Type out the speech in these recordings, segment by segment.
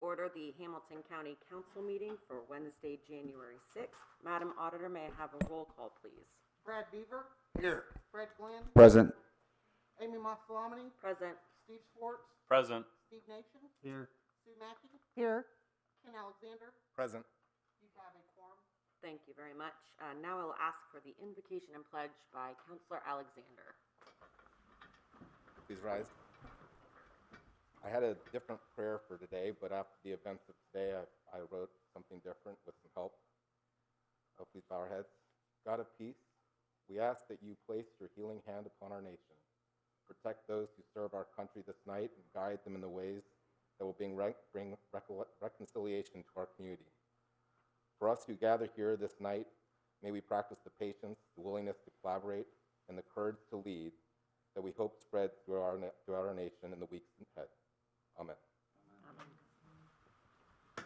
order the Hamilton County Council meeting for Wednesday, January 6th. Madam Auditor, may I have a roll call, please? Brad Beaver. Here. Fred Glenn. Present. Amy Mossalomany. Present. Steve Schwartz. Present. Steve Nation. Here. Sue Mackey. Here. Ken Alexander. Present. You have a quorum. Thank you very much. Now I'll ask for the invocation and pledge by Councilor Alexander. Please rise. I had a different prayer for today, but after the events of today, I wrote something different with some help. Please bow our heads. God of peace, we ask that you place your healing hand upon our nation. Protect those who serve our country this night and guide them in the ways that will bring reconciliation to our community. For us who gather here this night, may we practice the patience, the willingness to collaborate, and the courage to lead that we hope spread throughout our nation in the weeks ahead. Amen. I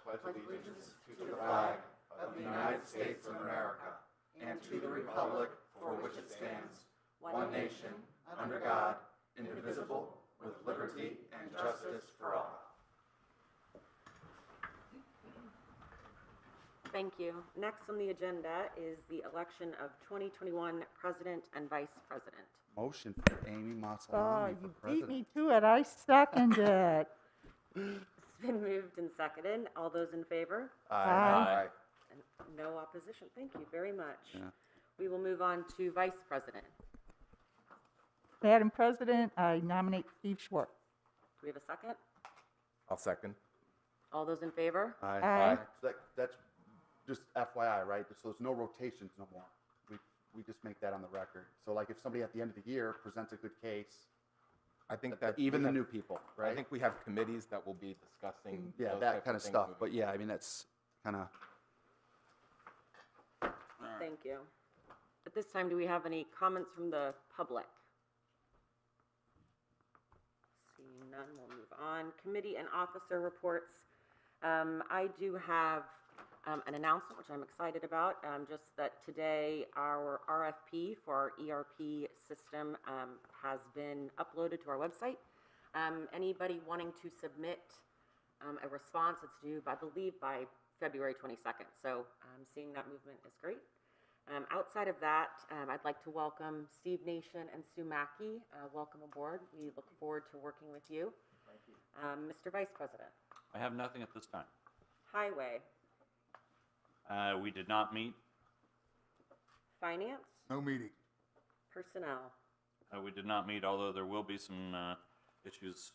pledge allegiance to the flag of the United States of America and to the republic for which it stands, one nation, under God, indivisible, with liberty and justice for all. Thank you. Next on the agenda is the election of 2021 President and Vice President. Motion for Amy Mossalomany You for beat president. me to it. I second it. It's been moved and seconded. All those in favor? Aye. And no opposition. Thank you very much. Yeah. We will move on to Vice President. Madam President, I nominate Steve Schwartz. Do we have a second? I'll second. All those in favor? Aye. So that's just FYI, right? So there's no rotations no more. We just make that on the record. So like if somebody at the end of the year presents a good case, I think that even the we have- new people, right? I think we have committees that will be discussing yeah, those that types kind of things stuff. moving But yeah, I mean, that's kind of. Thank you. At this time, do we have any comments from the public? Seeing none, we'll move on. Committee and officer reports. I do have an announcement, which I'm excited about, just that today our RFP for our ERP system has been uploaded to our website. Anybody wanting to submit a response, it's due, I believe, by February 22nd. So seeing that movement is great. Outside of that, I'd like to welcome Steve Nation and Sue Mackey. Welcome aboard. We look forward to working with you. Thank you. Mr. Vice President. I have nothing at this time. Highway. We did not meet. Finance. No meeting. Personnel. We did not meet, although there will be some issues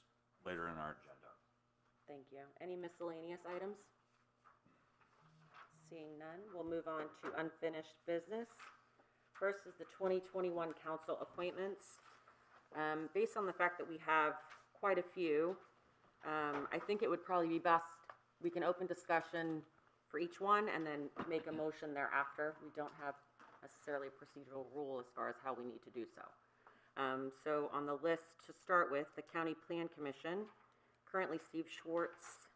later in our agenda. Thank you. Any miscellaneous items? Seeing none, we'll move on to unfinished business. First is the 2021 council appointments. Based on the fact that we have quite a few, I think it would probably be best, we can open discussion for each one and then make a motion thereafter. We don't have necessarily a procedural rule as far as how we need to do so. So on the list to start with, the County Plan Commission, currently Steve Schwartz,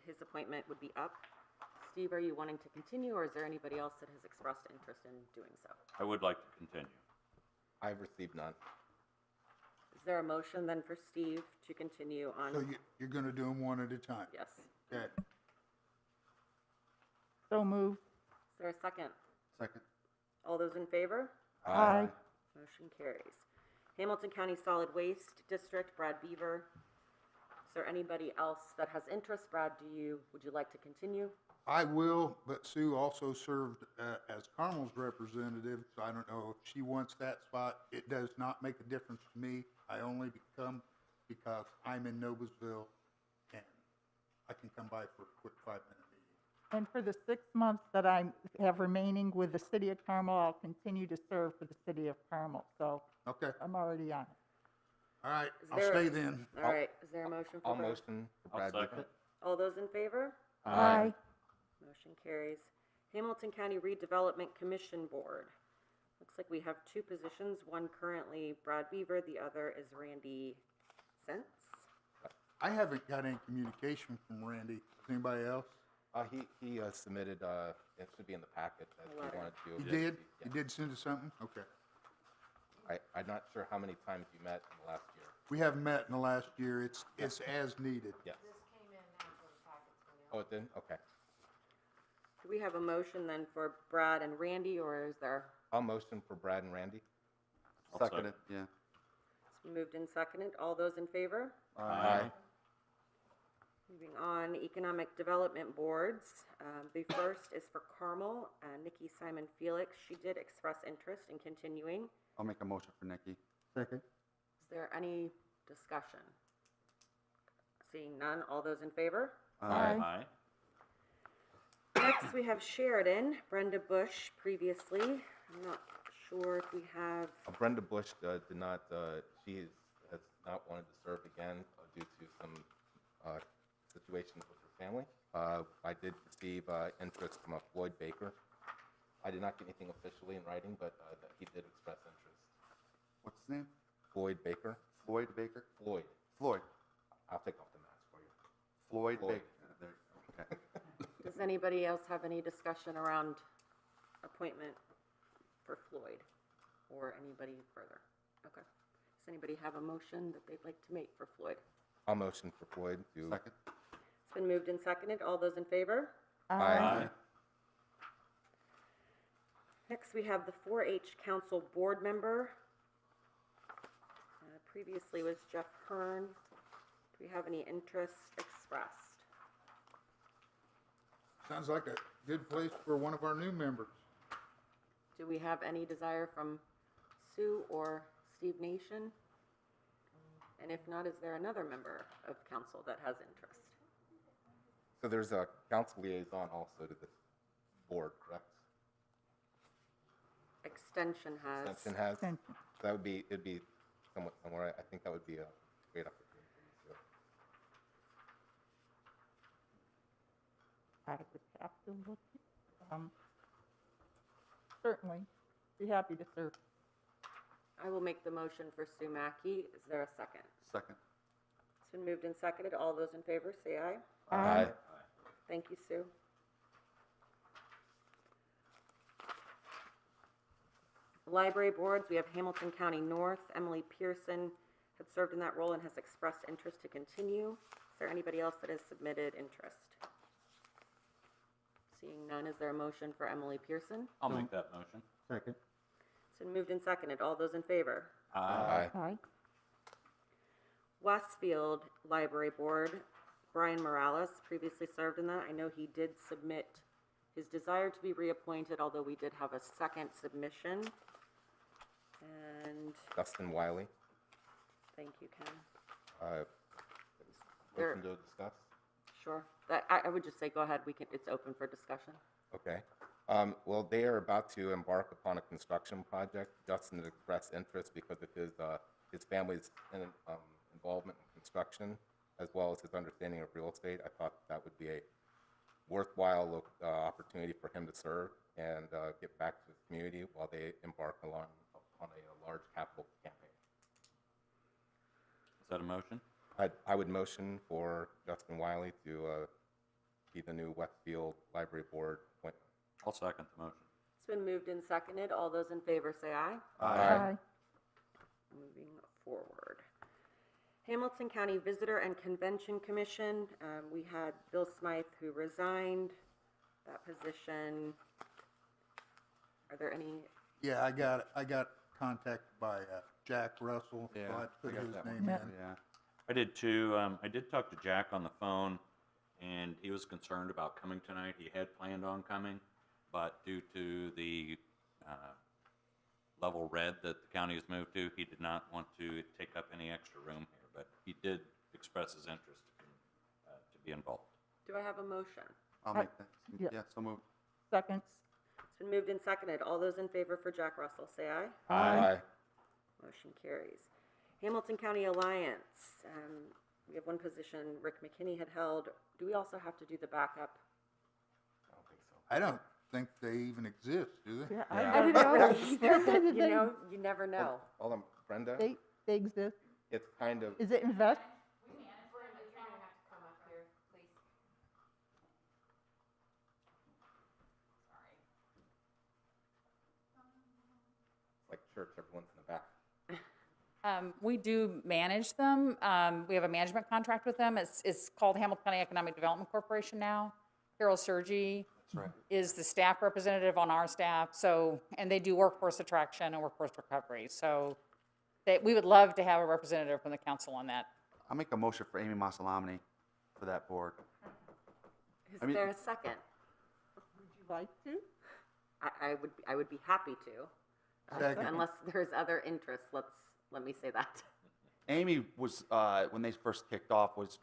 his appointment would be up. Steve, are you wanting to continue, or is there anybody else that has expressed interest in doing so? I would like to continue. I've received none. Is there a motion then for Steve to continue on? So you're going to do them one at a time? Yes. Okay. So moved. Is there a second? Second. All those in favor? Aye. Motion carries. Hamilton County Solid Waste District, Brad Beaver. Is there anybody else that has interest? Brad, would you like to continue? I will, but Sue also served as Carmel's representative, so I don't know if she wants that spot. It does not make a difference to me. I only come because I'm in Noblesville, and I can come by for a quick 5-minute meeting. And for the 6 months that I have remaining with the city of Carmel, I'll continue to serve for the city of Carmel. So Okay, I'm already on it. all right, Is I'll there- stay then. All right, is there a motion for I'll Brad? motion for I'll Brad second. Beaver. All those in favor? Aye. Motion carries. Hamilton County Redevelopment Commission Board. Looks like we have 2 positions, one currently Brad Beaver, the other is Randy Sentz. I haven't got any communication from Randy. Anybody else? He submitted, it should be in the packet that he letter. wanted to. You Yeah. did? You did send us something? Okay. I'm not sure how many times you met in the last year. We haven't met in the last year. It's as needed. Yes. This came in Oh, it didn't? Okay. Do we have a motion then for Brad and Randy, or is there, I'll motion for Brad and Randy. I'll Second second. it, yeah. it's been moved and seconded, all those in favor? Aye. Moving on, Economic Development Boards. The first is for Carmel, Nikki Simon Felix. She did express interest in continuing. I'll make a motion for Nikki. Second. Is there any discussion? Seeing none, all those in favor? Aye. Aye. Next, we have Sheridan, Brenda Bush previously. I'm not sure if we have, Brenda Bush did not, has not wanted to serve again due to some situations with her family. I did receive interest from Floyd Baker. I did not get anything officially in writing, but that he did express interest. What's his name? Floyd Baker? Floyd Baker? Floyd. Floyd. I'll take off the mask for you. Floyd Floyd. Baker. There you go. Okay. does anybody else have any discussion around appointment for Floyd or anybody further? Okay. Does anybody have a motion that they'd like to make for Floyd? I'll motion for Floyd to. Second. It's been moved and seconded. All those in favor? Aye. Next, we have the 4-H Council Board Member. Previously was Jeff Hearn. Do we have any interest expressed? Sounds like a good place for one of our new members. Do we have any desire from Sue or Steve Nation? And if not, is there another member of council that has interest? So there's a council liaison also to this board, correct? Extension has. Extension has? Extension. So that would be, it'd be somewhat similar. I think that would be a great opportunity for you. I would have to look. Certainly, be happy to serve. I will make the motion for Sue Mackey. Is there a second? Second. It's been moved and seconded. All those in favor, say aye. Aye. Thank you, Sue. Library boards, we have Hamilton County North. Emily Pearson had served in that role and has expressed interest to continue. Is there anybody else that has submitted interest? Seeing none, is there a motion for Emily Pearson? I'll make that motion. Second. It's been moved and seconded. All those in favor? Aye. Aye. Westfield Library Board, Brian Morales previously served in that. I know he did submit his desire to be reappointed, although we did have a second submission. And Dustin Wiley. thank you, Ken. Motion to discuss? Sure. I would just say, go ahead, it's open for discussion. Okay. Well, they are about to embark upon a construction project. Justin has expressed interest because of his family's involvement in construction, as well as his understanding of real estate. I thought that would be a worthwhile opportunity for him to serve and get back to his community while they embark upon a large capital campaign. Is that a motion? I would motion for Justin Wiley to be the new Westfield Library Board appointment. I'll second the motion. It's been moved and seconded. All those in favor say aye. Aye. Moving forward. Hamilton County Visitor and Convention Commission, we had Bill Smythe who resigned that position. Are there any, Yeah, I got contacted by Jack Russell, so I put his name in. Yeah. I did too. I did talk to Jack on the phone, and he was concerned about coming tonight. He had planned on coming, but due to the level red that the county has moved to, he did not want to take up any extra room here. But he did express his interest to be involved. do I have a motion? I'll make that. yeah. Yeah, so moved. Second. It's been moved and seconded. All those in favor for Jack Russell say aye. Aye. Motion carries. Hamilton County Alliance, we have one position Rick McKinney had held. Do we also have to do the backup? I don't think so. I don't think they even exist, do they? Yeah, Yeah. I didn't know. You know, you never know. Hold on, Brenda, They exist. it's kind of, Is it invest? like church, everyone's in the back. We do manage them. We have a management contract with them. It's called Hamilton County Economic Development Corporation now. Carol Sergi That's right. is the staff representative on our staff, so, and they do workforce attraction and workforce recovery. So we would love to have a representative from the council on that. I'll make a motion for Amy Masalamny for that board. Is I mean- there a second? Would you like to? I would be happy to. Second. Unless there's other interests, let me say that. Amy was, when they first kicked off, was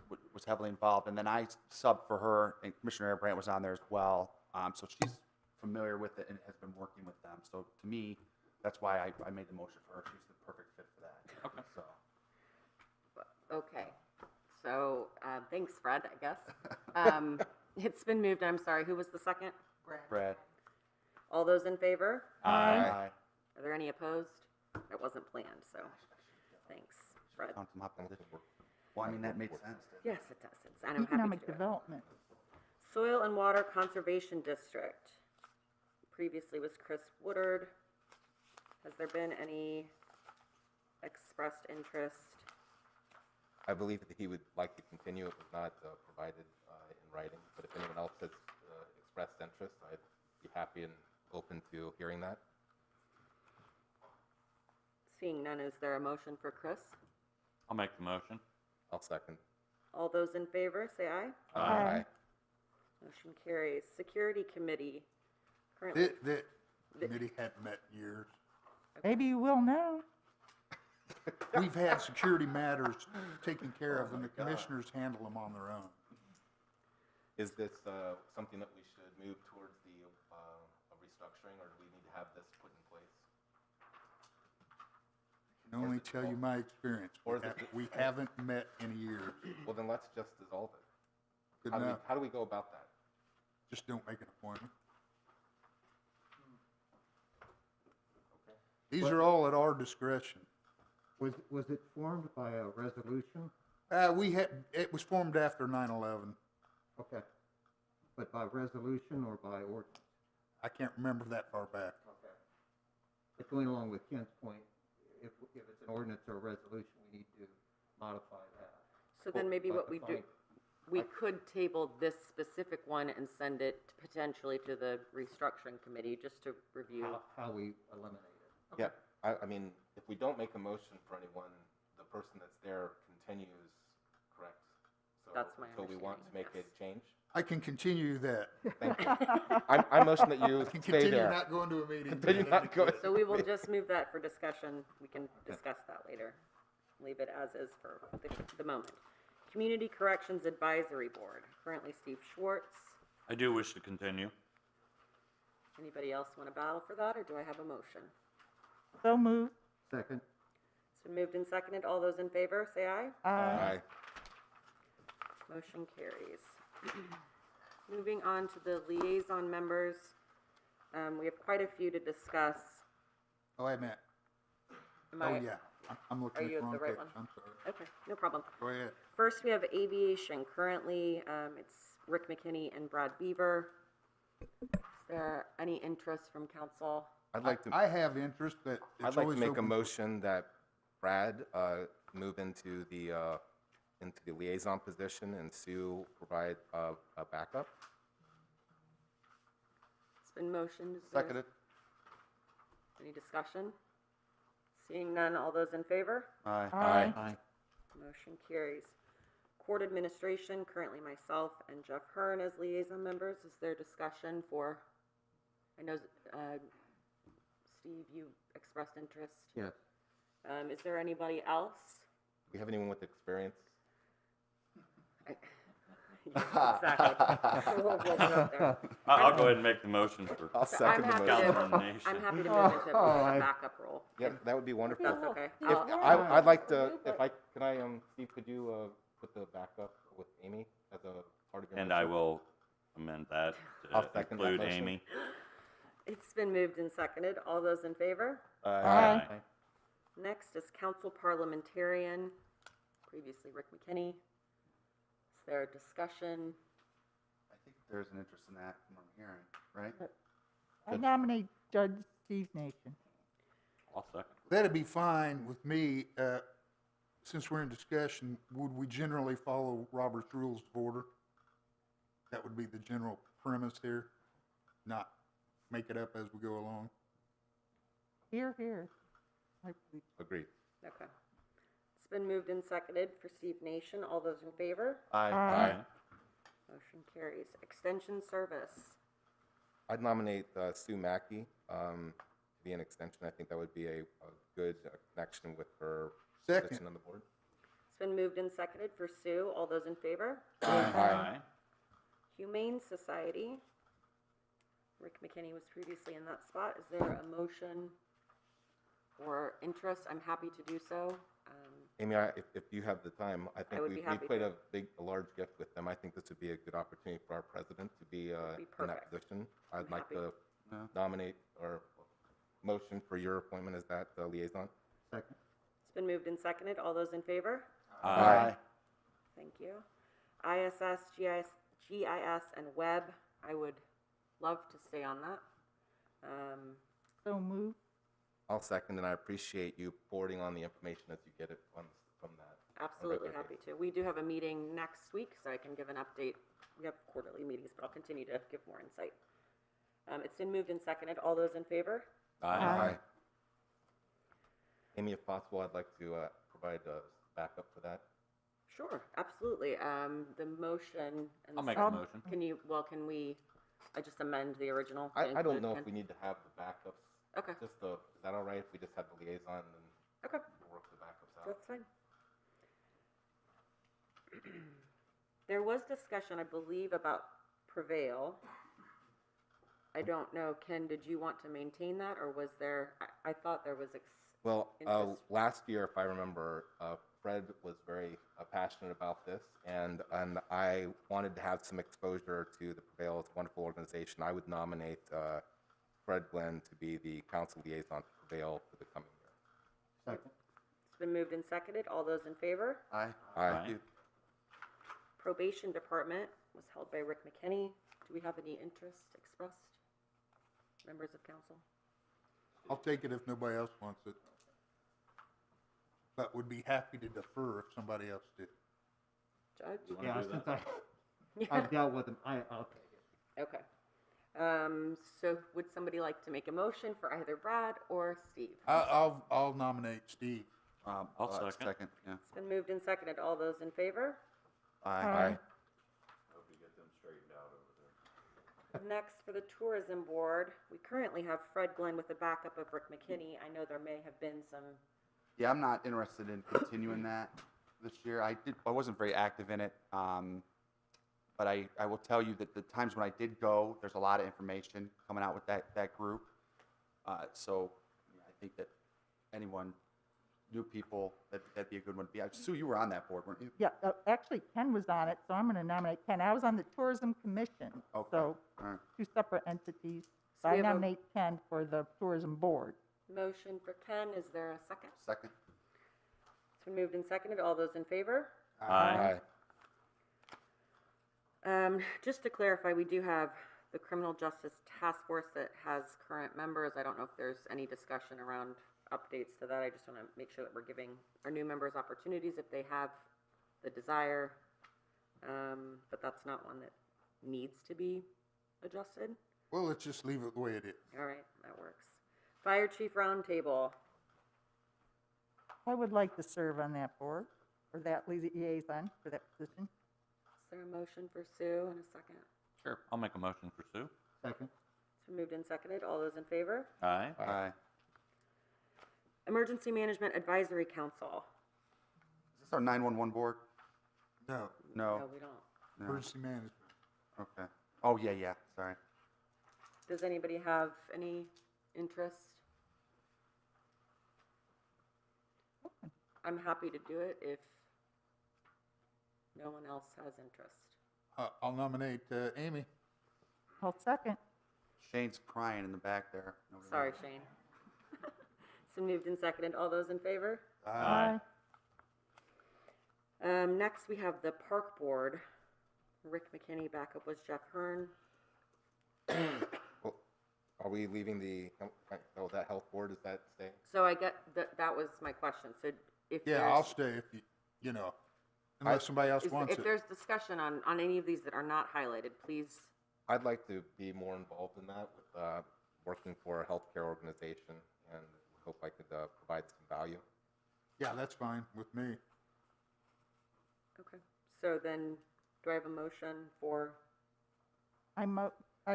heavily involved, and then I subbed for her, and Commissioner Brandt was on there as well. So she's familiar with it and has been working with them. So to me, that's why I made the motion for her. She's the perfect fit for that. Okay. So, Okay, so, thanks, Fred, I guess. It's been moved, I'm sorry, who was the second? Brad. All those in favor? Aye. Are there any opposed? It wasn't planned, so, thanks, Fred. Found some opposition. Well, I mean, that made sense. Yes, it does, and I'm happy Economic to do it. Development. Soil and Water Conservation District. Previously was Chris Woodard. Has there been any expressed interest? I believe that he would like to continue. It was not provided in writing, but if anyone else has expressed interest, I'd be happy and open to hearing that. Seeing none, is there a motion for Chris? I'll make the motion. I'll second. All those in favor, say aye. Aye. Motion carries. Security Committee. Currently, That committee hadn't met in years. Maybe you will now. We've had security matters taken care of, and the commissioners handle them on their own. Is this something that we should move towards the restructuring, or do we need to have this put in place? I can only tell you my experience. Or is it- We haven't met in years. Well, then let's just dissolve it. Good How enough. do we go about that? Just don't make an appointment. These are all at our discretion. Was it formed by a resolution? It was formed after 9/11. Okay. But by resolution or by ordinance? I can't remember that far back. Okay. But going along with Kent's point, if it's an ordinance or a resolution, we need to modify that. so then maybe Like what the we do, fine. we could table this specific one and send it potentially to the restructuring committee just to review. How we eliminate it. Yeah, I mean, if we don't make a motion for anyone, the person that's there continues, correct? So, That's my So we want to make a understanding, change? I can continue that. Thank you. I motion that you I can stay continue there. not going to a meeting. Continue not going. So we will just move that for discussion. We can discuss that later. Leave it as is for the moment. Community Corrections Advisory Board, currently Steve Schwartz. I do wish to continue. Anybody else want to battle for that, or do I have a motion? So moved. Second? It's been moved and seconded. All those in favor, say aye. Aye. Motion carries. Moving on to the liaison members. We have quite a few to discuss. Oh, I meant, Am oh, I- yeah. I'm looking Are at you the at wrong the right page. one? I'm sorry. Okay, no problem. Go ahead. First, we have aviation. Currently, it's Rick McKinney and Brad Beaver. Is there any interest from council? I'd like to. I have interest, but I'd it's like to always make a open. motion that Brad move into the liaison position and Sue provide a backup. It's been motioned. Is there Seconded. Any discussion? Seeing none, all those in favor? Aye. Aye. Motion carries. Court administration, currently myself and Jeff Hearn as liaison members. Is there discussion for, I know, Steve, you expressed interest. Yes. Is there anybody else? Do we have anyone with experience? Exactly. We'll put up there. I'll go ahead and make the motion for I'll So I'm second the happy motion. council nomination. I'm happy to move into a backup role. Yeah, that would be wonderful. That's okay. If, I'll- I'd like to, can I, Steve, could you put the backup with Amy as a part of your And motion? I will amend that I'll to second that include motion. Amy. It's been moved and seconded. All those in favor? Aye. Next is council parliamentarian, previously Rick McKinney. Is there a discussion? I think there's an interest in that from what I'm hearing, right? I nominate Judge Steve Nation. I'll second. That'd be fine with me. Since we're in discussion, would we generally follow Robert's Rules of Order? That would be the general premise here, not make it up as we go along. Here, here. I believe- Agreed. Okay. It's been moved and seconded for Steve Nation. All those in favor? Aye. Aye. Motion carries. Extension Service. I'd nominate Sue Mackey to be an extension. I think that would be a good connection with her Second. position on the board. It's been moved and seconded for Sue. All those in favor? Aye. Humane Society. Rick McKinney was previously in that spot. Is there a motion or interest? I'm happy to do so. Amy, if you have the time, I think would be we happy played to. a large gift with them. I think this would be a good opportunity for our president to be be in that perfect. position. I'm I'd like happy. to nominate or motion for your appointment as that liaison. Second. It's been moved and seconded. All those in favor? Aye. Thank you. ISS, GIS, and Web. I would love to stay on that. So moved. I'll second, and I appreciate you forwarding on the information as you get it from that. Absolutely regular happy to. We do have a meeting next week, so I can give an update. We have quarterly meetings, but I'll continue to give more insight. It's been moved and seconded. All those in favor? Aye. Amy, if possible, I'd like to provide backup for that. Sure, absolutely. The motion. And I'll make the a second- motion. Can we, I just amend the original? to I don't include know Ken? if we need to have the backups. Okay, Is that all right if we just have the liaison and okay, we'll work the backups out? that's fine. There was discussion, I believe, about Prevail. I don't know, Ken, did you want to maintain that, or was there, I thought there was, Well, interest. last year, if I remember, Fred was very passionate about this, and I wanted to have some exposure to the Prevail. It's a wonderful organization. I would nominate Fred Glenn to be the council liaison to Prevail for the coming year. Second. it's been moved and seconded. All those in favor? Aye. Aye. Probation Department was held by Rick McKinney. Do we have any interest expressed? Members of council? I'll take it if nobody else wants it. But would be happy to defer if somebody else did. Judge? You wanna Yeah, do since that? I've dealt with them, I'll take it. Okay. So would somebody like to make a motion for either Brad or Steve? I'll nominate Steve. I'll second. Yeah. It's been moved and seconded. All those in favor? Aye. Next, for the Tourism Board, we currently have Fred Glenn with the backup of Rick McKinney. I know there may have been some, Yeah, I'm not interested in continuing that this year. I wasn't very active in it. But I will tell you that the times when I did go, there's a lot of information coming out with that group. So yeah, I think that anyone, new people, that'd be a good one to be. Sue, you were on that board, weren't you? Yeah, actually Ken was on it, so I'm going to nominate Ken. I was on the Tourism Commission, Okay. so All right. two separate entities. So So we I have a- nominate Ken for the Tourism Board. motion for Ken. Is there a second? Second. It's been moved and seconded. All those in favor? Aye. Just to clarify, we do have the Criminal Justice Task Force that has current members. I don't know if there's any discussion around updates to that. I just want to make sure that we're giving our new members opportunities if they have the desire. But that's not one that needs to be adjusted. Well, let's just leave it the way it is. All right, that works. Fire Chief Roundtable. I would like to serve on that board, or that liaison for that position. Is there a motion for Sue and a second? Sure, I'll make a motion for Sue. Second. It's been moved and seconded. All those in favor? Aye. Aye. Emergency Management Advisory Council. Is this our 911 board? No, No. we don't. No. emergency management. Okay. Oh, yeah, sorry. Does anybody have any interest? I'm happy to do it if no one else has interest. I'll nominate Amy. I'll second. Shane's crying in the back there. Nobody Sorry, knows. Shane. It's been moved and seconded. All those in favor? Aye. Next, we have the Park Board. Rick McKinney, backup was Jeff Hearn. Are we leaving that health board, is that staying? So I get, that was my question. So if Yeah, there's- I'll stay if you know, unless somebody else wants if it. there's discussion on any of these that are not highlighted, please. I'd like to be more involved in that with working for a healthcare organization, and hope I could provide some value. Yeah, that's fine with me. Okay. So then, do I have a motion for, I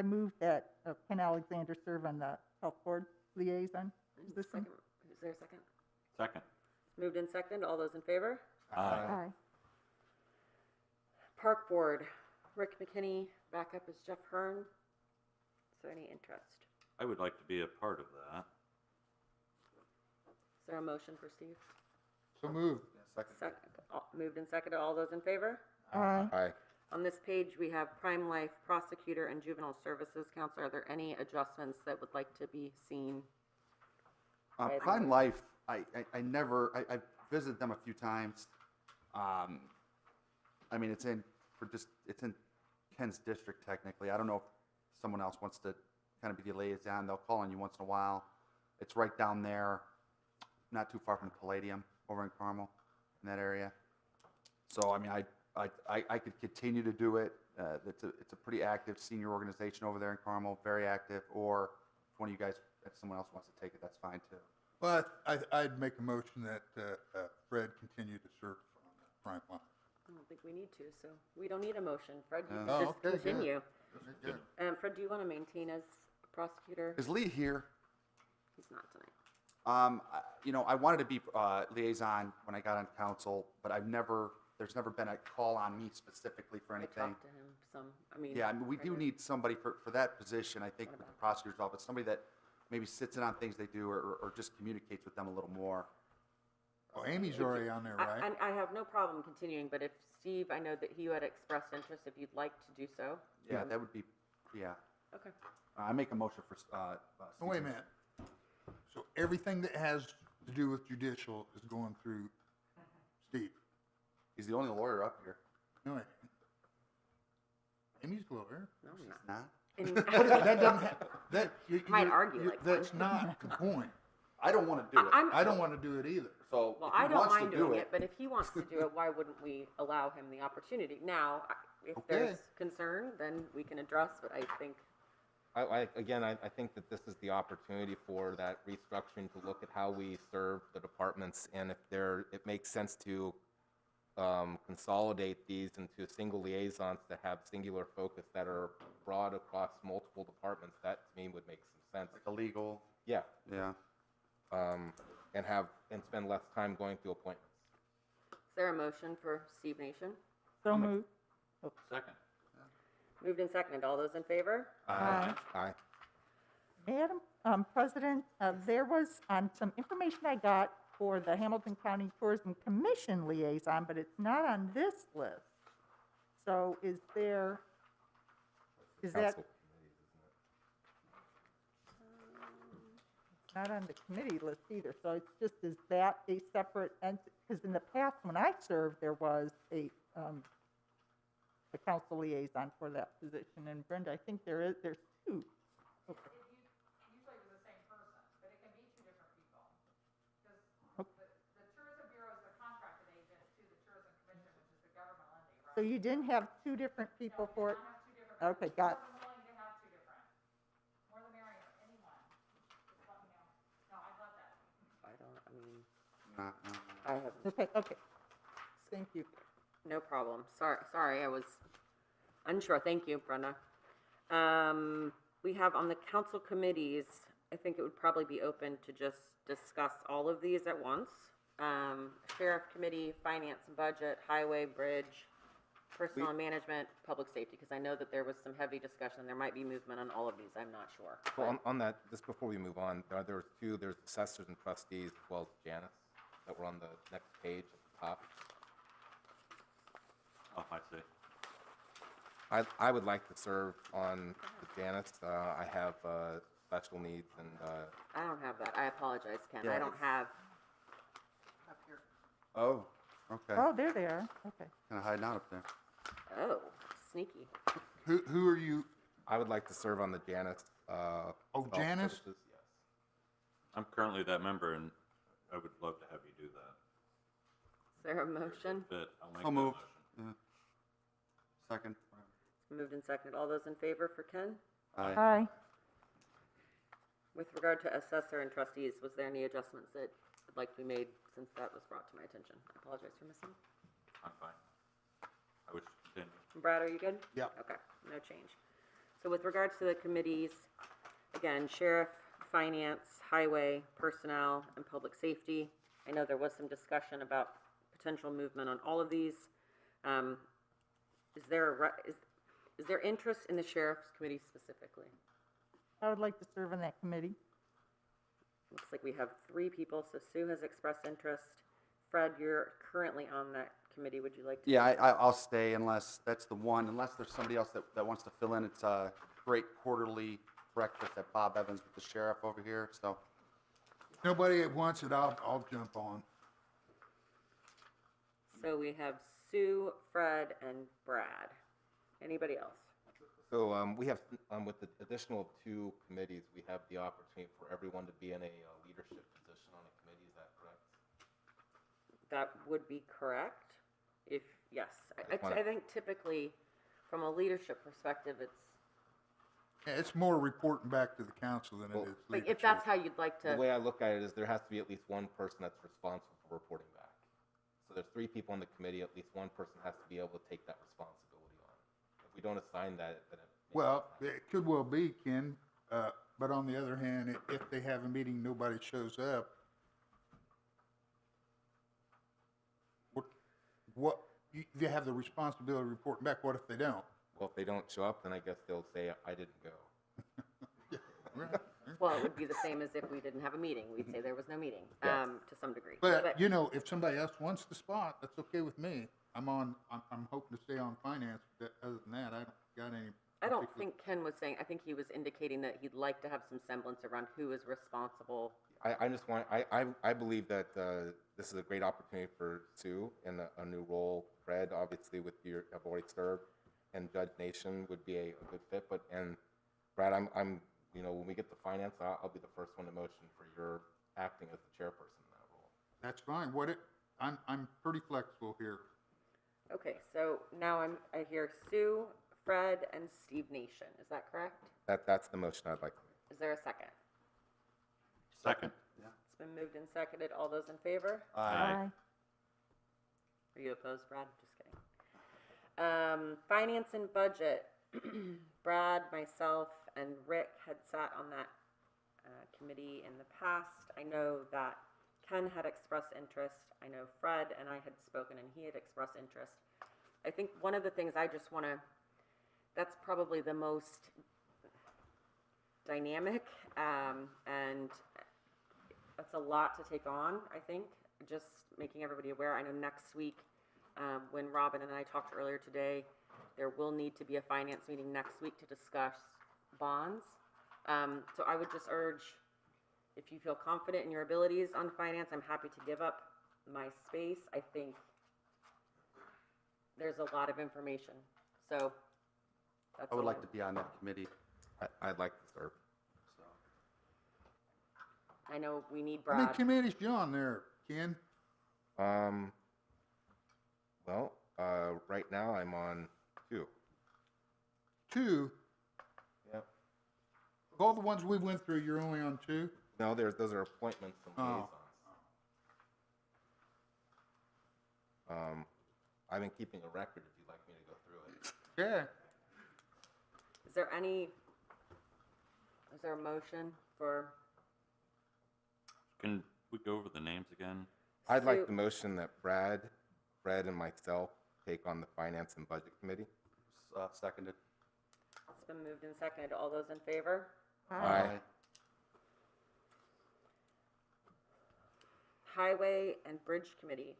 move that Ken Alexander serve on the health board liaison position. second, is there a second? Second. Moved in second, all those in favor? Aye. Aye. Park Board, Rick McKinney, backup is Jeff Hearn. Is there any interest? I would like to be a part of that. Is there a motion for Steve? So moved. Second, moved and seconded, all those in favor? Aye. Aye. On this page, we have Prime Life, Prosecutor, and Juvenile Services Counselor. Are there any adjustments that would like to be seen? By the Prime board? Life, I visited them a few times. I mean, it's in Ken's district technically. I don't know if someone else wants to kind of be the liaison. They'll call on you once in a while. It's right down there, not too far from the Palladium over in Carmel, in that area. So, I mean, I could continue to do it. It's a pretty active senior organization over there in Carmel, very active. Or if one of you guys, if someone else wants to take it, that's fine too. But I'd make a motion that Fred continue to serve on the Prime Life. I don't think we need to, so we don't need a motion. Fred, you can Oh, just okay, good. continue. Good. Fred, do you want to maintain as prosecutor? Is Lee here? He's not tonight. I wanted to be liaison when I got on council, but there's never been a call on me specifically for I anything. talked to him some, I mean. Yeah, I mean, we do Fred- need somebody for that position, I think, with the prosecutor's office, somebody that maybe sits in on things they do or just communicates with them a little more. Well, Amy's already on there, right? I have no problem continuing, but if Steve, I know that he had expressed interest, if you'd like to do so. Yeah, that would be, yeah. Okay. I make a motion for, Oh, wait a minute. So everything that has to do with judicial is going through Steve? He's the only lawyer up here. No, Amy's the lawyer. No, I'm not. Not? And- That doesn't have, that. Might argue like That's one. not the point. I don't want to do it. I'm, I don't want to do it either. So well, if he I don't wants to mind do doing it, but if he wants to do it, why wouldn't we allow him the opportunity? Now, if Okay. there's concern, then we can address, but I think, I think that this is the opportunity for that restructuring to look at how we serve the departments, and if it makes sense to consolidate these into single liaisons that have singular focus that are broad across multiple departments, that to me would make some sense. like a legal, Yeah, yeah. and spend less time going through appointments. is there a motion for Steve Nation? So moved. Second. Moved and seconded. All those in favor? Aye. Aye. Madam President, there was some information I got for the Hamilton County Tourism Commission liaison, but it's not on this list. So is that, Council not on the committee list either, so it's just, is that a separate entity? Because in the past, when I served, there was a council liaison for that position, and Brenda, I think there's two. Okay. Usually it was the same person, but it can be two different people. Because Okay. the Tourism Bureau is the contracted agent to the Tourism Commission, which is the governmental entity, right? So you didn't have two different people for it? I have two different. Okay, got it. I'm willing to have two different. More the merrier, anyone. Just let me know. No, I love that. I have Okay. Thank you. no problem. Sorry, I was unsure. Thank you, Brenda. We have on the council committees, I think it would probably be open to just discuss all of these at once. Sheriff Committee, Finance and Budget, Highway, Bridge, Personnel and Management, Public Safety, because I know that there was some heavy discussion. There might be movement on all of these. I'm not sure. Well, on that, just before we move on, there were two, there's assessors and trustees, as well as Janice, that were on the next page at the top. Oh, I see. I would like to serve on the Janice. I have special needs, and I don't have that. I apologize, Ken. Yeah, I don't have, Up here. Oh, okay. Oh, there they are. Okay. Kind of hiding out up there. oh, sneaky. Who are you? I would like to serve on the Janice Oh, golf Janice? courses, yes. I'm currently that member, and I would love to have you do that. Is there a motion? But I'll make So that moved. motion. Yeah. Second. Moved and seconded. All those in favor for Ken? Aye. Aye. With regard to assessor and trustees, was there any adjustments that would like to be made since that was brought to my attention? I apologize for missing. I'm fine. I wish to continue. Brad, are you good? Yep. Okay, no change. So with regards to the committees, again, sheriff, finance, highway, personnel, and public safety. I know there was some discussion about potential movement on all of these. Is there interest in the sheriff's committee specifically? I would like to serve on that committee. Looks like we have 3 people, so Sue has expressed interest. Fred, you're currently on that committee. Would you like to? Yeah, I'll stay unless that's the one, unless there's somebody else that wants to fill in. It's a great quarterly breakfast at Bob Evans with the sheriff over here, so. Nobody that wants it, I'll jump on. So we have Sue, Fred, and Brad. Anybody else? So we have, with the additional 2 committees, we have the opportunity for everyone to be in a leadership position on a committee. Is that correct? That would be correct. If, yes. just wanna- I think typically, from a leadership perspective, it's, Yeah, it's more reporting back to the council than it Well, is like, if leadership. that's how you'd like The to, way I look at it is there has to be at least one person that's responsible for reporting back. So there's 3 people on the committee, at least one person has to be able to take that responsibility on. If we don't assign that, then it. makes Well, it it could well be, Ken, but on the other hand, if they have a meeting, nobody shows up, you have the responsibility of reporting back. What if they don't? Well, if they don't show up, then I guess they'll say, I didn't go. well, it would be the same as if we didn't have a meeting. We'd say there was no meeting, Yeah. to some degree. But, you know, if somebody else wants the spot, that's okay with me. I'm hoping to stay on finance, but other than that, I don't got any. I don't particular- think Ken was saying, I think he was indicating that he'd like to have some semblance around who is responsible. I just want, I believe that this is a great opportunity for Sue in a new role. Fred, obviously, with your, have already served, and Judge Nation would be a good fit. But, and Brad, I'm, you know, when we get to finance, I'll be the first one to motion for your acting as the chairperson in that role. That's fine. I'm pretty flexible here. Okay, so now I hear Sue, Fred, and Steve Nation. Is that correct? That's the motion I'd like to make. Is there a second? Second. It's been moved and seconded. All those in favor? Aye. Are you opposed, Brad? Just kidding. Finance and budget. Brad, myself, and Rick had sat on that committee in the past. I know that Ken had expressed interest. I know Fred and I had spoken, and he had expressed interest. I think one of the things I just want to, that's probably the most dynamic, and that's a lot to take on, I think, just making everybody aware. I know next week, when Robin and I talked earlier today, there will need to be a finance meeting next week to discuss bonds. So I would just urge, if you feel confident in your abilities on finance, I'm happy to give up my space. I think there's a lot of information, so that's I would all like to be on that committee, I'd like to serve. so. I know we need How many Brad. committees you on there, Ken? Well, right now I'm on 2. 2. Yep. Of all the ones we went through, you're only on 2? No, those are appointments and Oh. liaisons. I've been keeping a record if you'd like me to go through it. Yeah. Is there a motion for? Can we go over the names again? I'd like Sue- the motion that Brad, Fred, and myself take on the Finance and Budget Committee. Seconded. It's been moved and seconded. All those in favor? Aye. Highway and Bridge Committee.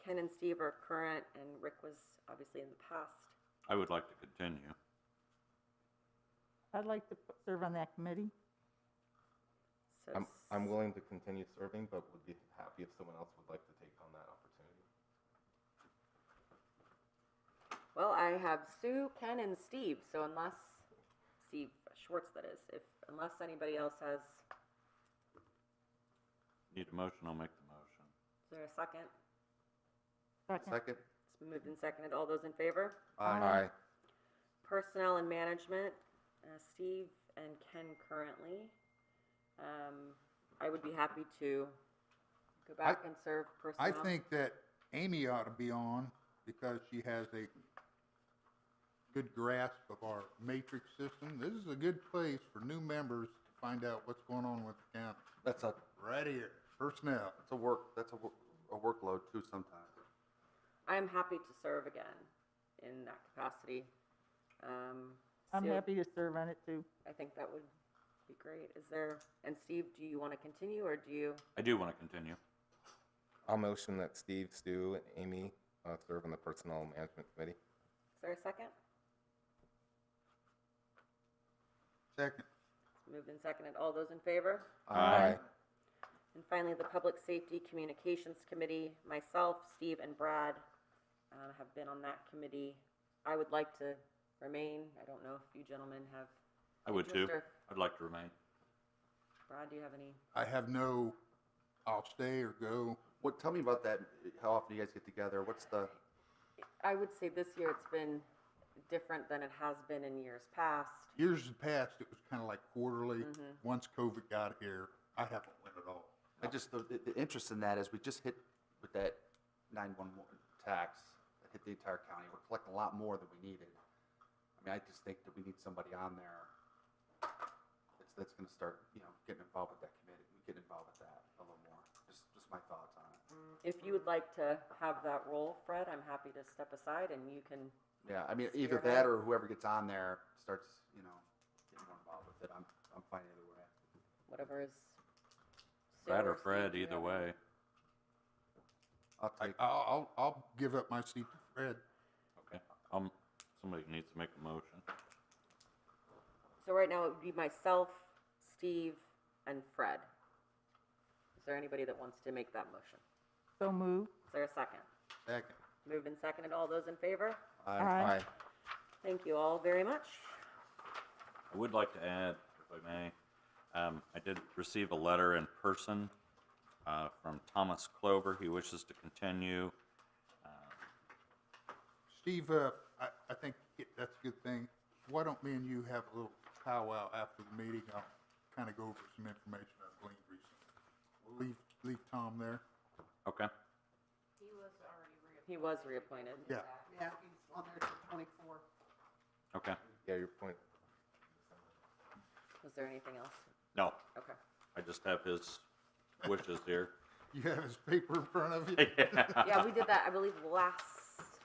Ken and Steve are current, and Rick was obviously in the past. I would like to continue. I'd like to serve on that committee. So I'm willing to continue serving, but would be happy if someone else would like to take on that opportunity. Well, I have Sue, Ken, and Steve, so unless, Steve, Schwartz, that is. Unless anybody else has, Need a motion, I'll make the motion. is there a second? Second? It's moved and seconded. All those in favor? Aye. Personnel and management, Steve and Ken currently. I would be happy to go back and serve personnel. I think that Amy ought to be on because she has a good grasp of our matrix system. This is a good place for new members to find out what's going on with the county. That's a, Right here, personnel. that's a workload too sometimes. I'm happy to serve again in that capacity. I'm Sue, happy to serve on it too. I think that would be great. And Steve, do you want to continue or do you? I do want to continue. I'll motion that Steve, Stu, and Amy serve on the Personnel Management Committee. Is there a second? Second. Moved and seconded. All those in favor? Aye. And finally, the Public Safety Communications Committee, myself, Steve, and Brad have been on that committee. I would like to remain. I don't know if you gentlemen have. I would too. interest or- I'd like to remain. Brad, do you have any? I have no, I'll stay or go. Tell me about that. How often do you guys get together? What's the, I would say this year it's been different than it has been in years past. Years past, it was kind of like quarterly. Mhm. Once COVID got here, I haven't went at all. the interest in that is we just hit with that 911 tax that hit the entire county. We're collecting a lot more than we needed. I mean, I just think that we need somebody on there that's going to start, getting involved with that committee, getting involved with that a little more. Just my thoughts on it. If you would like to have that role, Fred, I'm happy to step aside and you can. Yeah, I mean, Steer either ahead. that or whoever gets on there starts, getting more involved with it. I'm fine either way. Whatever is. Brad or Steve, Fred, do you either have way. I'll take. I'll give up my seat to Fred. Okay. Somebody needs to make a motion. So right now it would be myself, Steve, and Fred. Is there anybody that wants to make that motion? So moved. Is there a second? Second. Moved and seconded. All those in favor? Aye. Thank you all very much. I would like to add, if I may, I did receive a letter in person from Thomas Clover. He wishes to continue. Steve, I think that's a good thing. Why don't me and you have a little powwow after the meeting? I'll kind of go over some information I've gleaned recently. We'll leave Tom there. Okay. He was reappointed. Yeah. Yeah, he's on there till 24. Okay. Yeah, your point. Was there anything else? No, Okay. I just have his wishes here. You have his paper in front of you? Yeah, we did that, I believe, last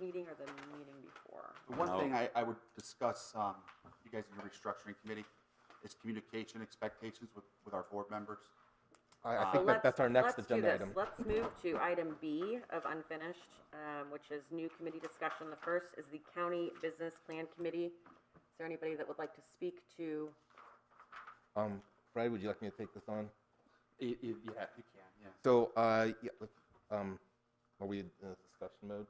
meeting or the meeting before. The one No. thing I would discuss, you guys in your restructuring committee, is communication expectations with our board members. I So think that's our next let's do agenda this. item. Let's move to item B of unfinished, which is new committee discussion. The first is the County Business Plan Committee. Is there anybody that would like to speak to? Fred, would you like me to take this on? Yeah, you can, yeah. So, yeah, are we in discussion mode?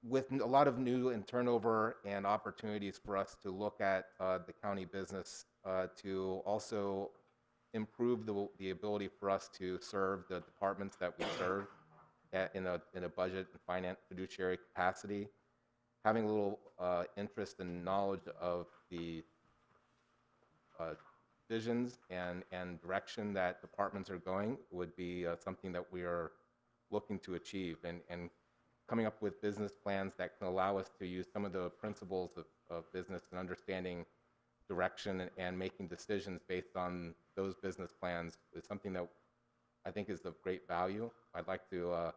With a lot of new and turnover and opportunities for us to look at the county business, to also improve the ability for us to serve the departments that we serve in a budget and finance fiduciary capacity, having a little interest and knowledge of the visions and direction that departments are going would be something that we are looking to achieve, and coming up with business plans that can allow us to use some of the principles of business and understanding direction and making decisions based on those business plans is something that I think is of great value. I'd like to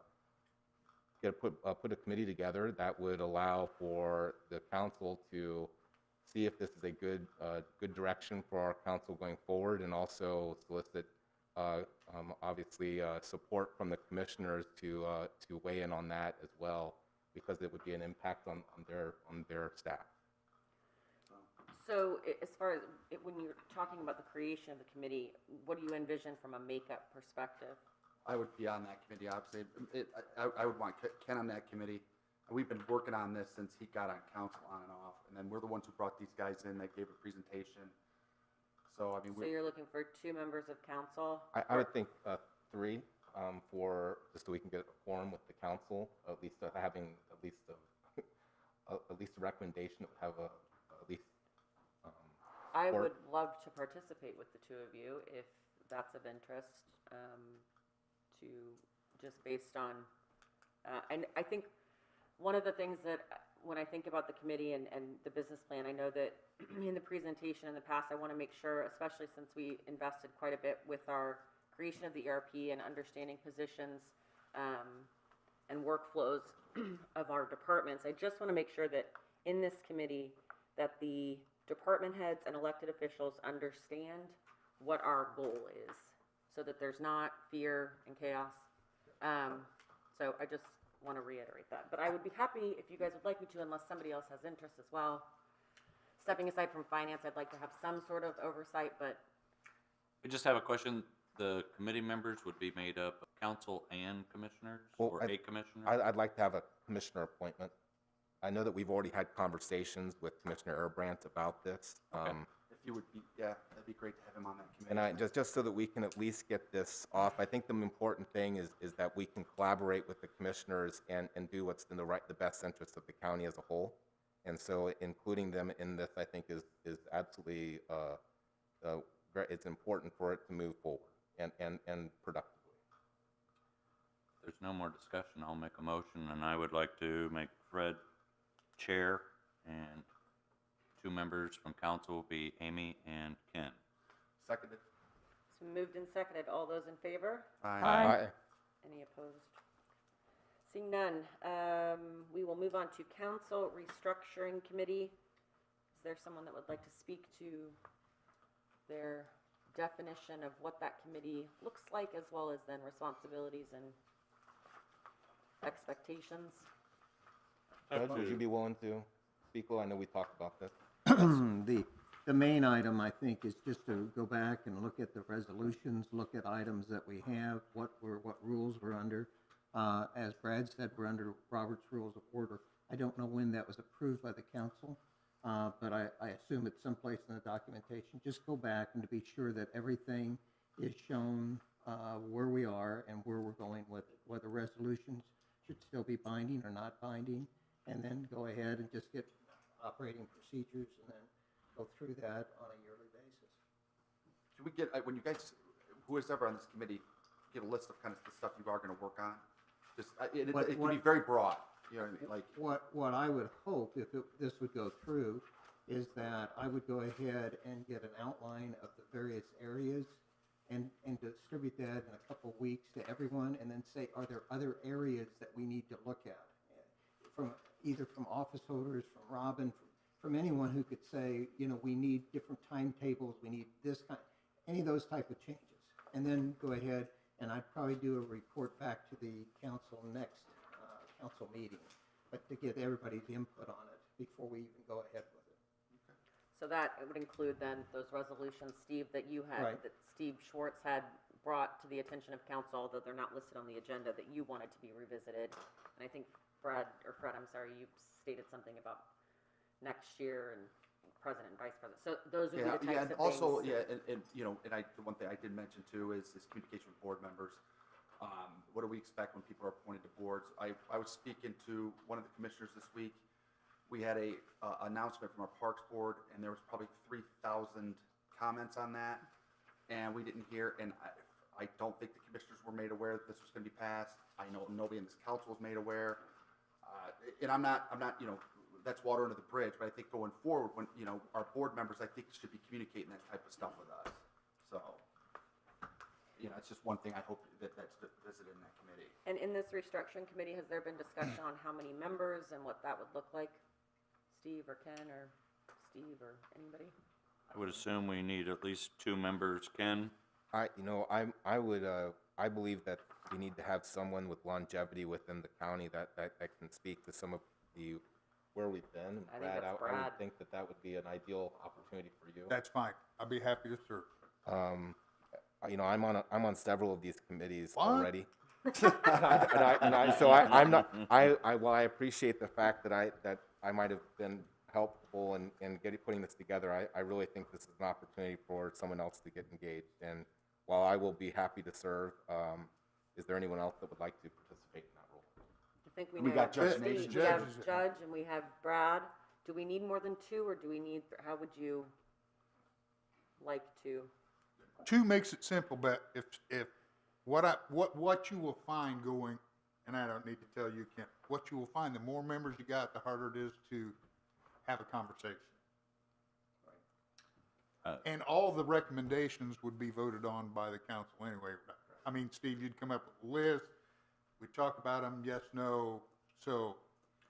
put a committee together that would allow for the council to see if this is a good direction for our council going forward, and also solicit obviously support from the commissioners to weigh in on that as well, because it would be an impact on their staff. So as far as, when you're talking about the creation of the committee, what do you envision from a makeup perspective? I would be on that committee, obviously. I would want Ken on that committee. We've been working on this since he got on council on and off, and then we're the ones who brought these guys in, that gave a presentation. So, I mean, So you're looking for 2 members of council? I would think 3 for, just so we can get a quorum with the council, at least having at least a recommendation that would have at least. I Or- would love to participate with the 2 of you if that's of interest, to, just based on, and I think one of the things that, when I think about the committee and the business plan, I know that in the presentation in the past, I want to make sure, especially since we invested quite a bit with our creation of the ERP and understanding positions, and workflows of our departments, I just want to make sure that in this committee, that the department heads and elected officials understand what our goal is, so that there's not fear and chaos. So I just want to reiterate that. But I would be happy if you guys would like me to, unless somebody else has interest as well. Stepping aside from finance, I'd like to have some sort of oversight, but I just have a question. The committee members would be made up of council and commissioners, Well, or I- a commissioner? I'd like to have a commissioner appointment. I know that we've already had conversations with Commissioner Erbrandt about this. Okay. if you would be, yeah, that'd be great to have him on that committee. And I, just so that we can at least get this off, I think the important thing is that we can collaborate with the commissioners and do what's in the best interest of the county as a whole. And so including them in this, I think is absolutely, it's important for it to move forward and productively. If there's no more discussion, I'll make a motion, and I would like to make Fred chair, and 2 members from council will be Amy and Ken. Seconded. it's been moved and seconded. All those in favor? Aye. Any opposed? Seeing none, we will move on to council restructuring committee. Is there someone that would like to speak to their definition of what that committee looks like, as well as then responsibilities and expectations? Judge, would you be willing to speak? Well, I know we talked about this. The main item, I think, is just to go back and look at the resolutions, look at items that we have, what rules we're under. As Brad said, we're under Robert's Rules of Order. I don't know when that was approved by the council, but I assume it's someplace in the documentation. Just go back and to be sure that everything is shown where we are and where we're going with it, whether resolutions should still be binding or not binding, and then go ahead and just get operating procedures and then go through that on a yearly basis. Should we get, when you guys, who is ever on this committee, get a list of kind of the stuff you are going to work on? Just, it can be very broad, you know what I mean? Like, What I would hope, if this would go through, is that I would go ahead and get an outline of the various areas and distribute that in a couple of weeks to everyone, and then say, are there other areas that we need to look at? Either from office holders, from Robin, from anyone who could say, you know, we need different timetables, we need this kind, any of those type of changes. And then go ahead, and I'd probably do a report back to the council next council meeting, but to get everybody's input on it before we even go ahead with it. So that would include then those resolutions, Steve, that you had, Right. that Steve Schwartz had brought to the attention of council, although they're not listed on the agenda, that you wanted to be revisited. And I think Fred, I'm sorry, you stated something about next year and president and vice president. So those would be the types yeah, of and things. also, yeah, and you know, and the one thing I did mention too is communication with board members. What do we expect when people are appointed to boards? I was speaking to one of the commissioners this week. We had a announcement from our Parks Board, and there was probably 3,000 comments on that, and we didn't hear. And I don't think the commissioners were made aware that this was going to be passed. I know nobody in this council was made aware. And I'm not, you know, that's water under the bridge. But I think going forward, when you know our board members, I think should be communicating that type of stuff with us. So, you know, it's just one thing I hope that's visited in that committee. And in this restructuring committee, has there been discussion on how many members and what that would look like? Steve or Ken or Steve or anybody? I would assume we need at least 2 members. Ken? I believe that we need to have someone with longevity within the county that can speak to some of where we've been. And I think that's I Brad. would think that would be an ideal opportunity for you. That's fine. I'll be happy to serve. You know, I'm on several of these committees What? already. I'm not, well, I appreciate the fact that I might have been helpful in putting this together. I really think this is an opportunity for someone else to get engaged. And while I will be happy to serve, is there anyone else that would like to participate in that role? I think we We know got Judge Steve, Nation. we have Judges. Judge, and we have Brad. Do we need more than two, or do we need, how would you like to? 2 makes it simple, but if what you will find going, and I don't need to tell you, Kent, what you will find, the more members you got, the harder it is to have a conversation. And all the recommendations would be voted on by the council anyway. I mean, Steve, you'd come up with a list, we'd talk about them, yes, no, so.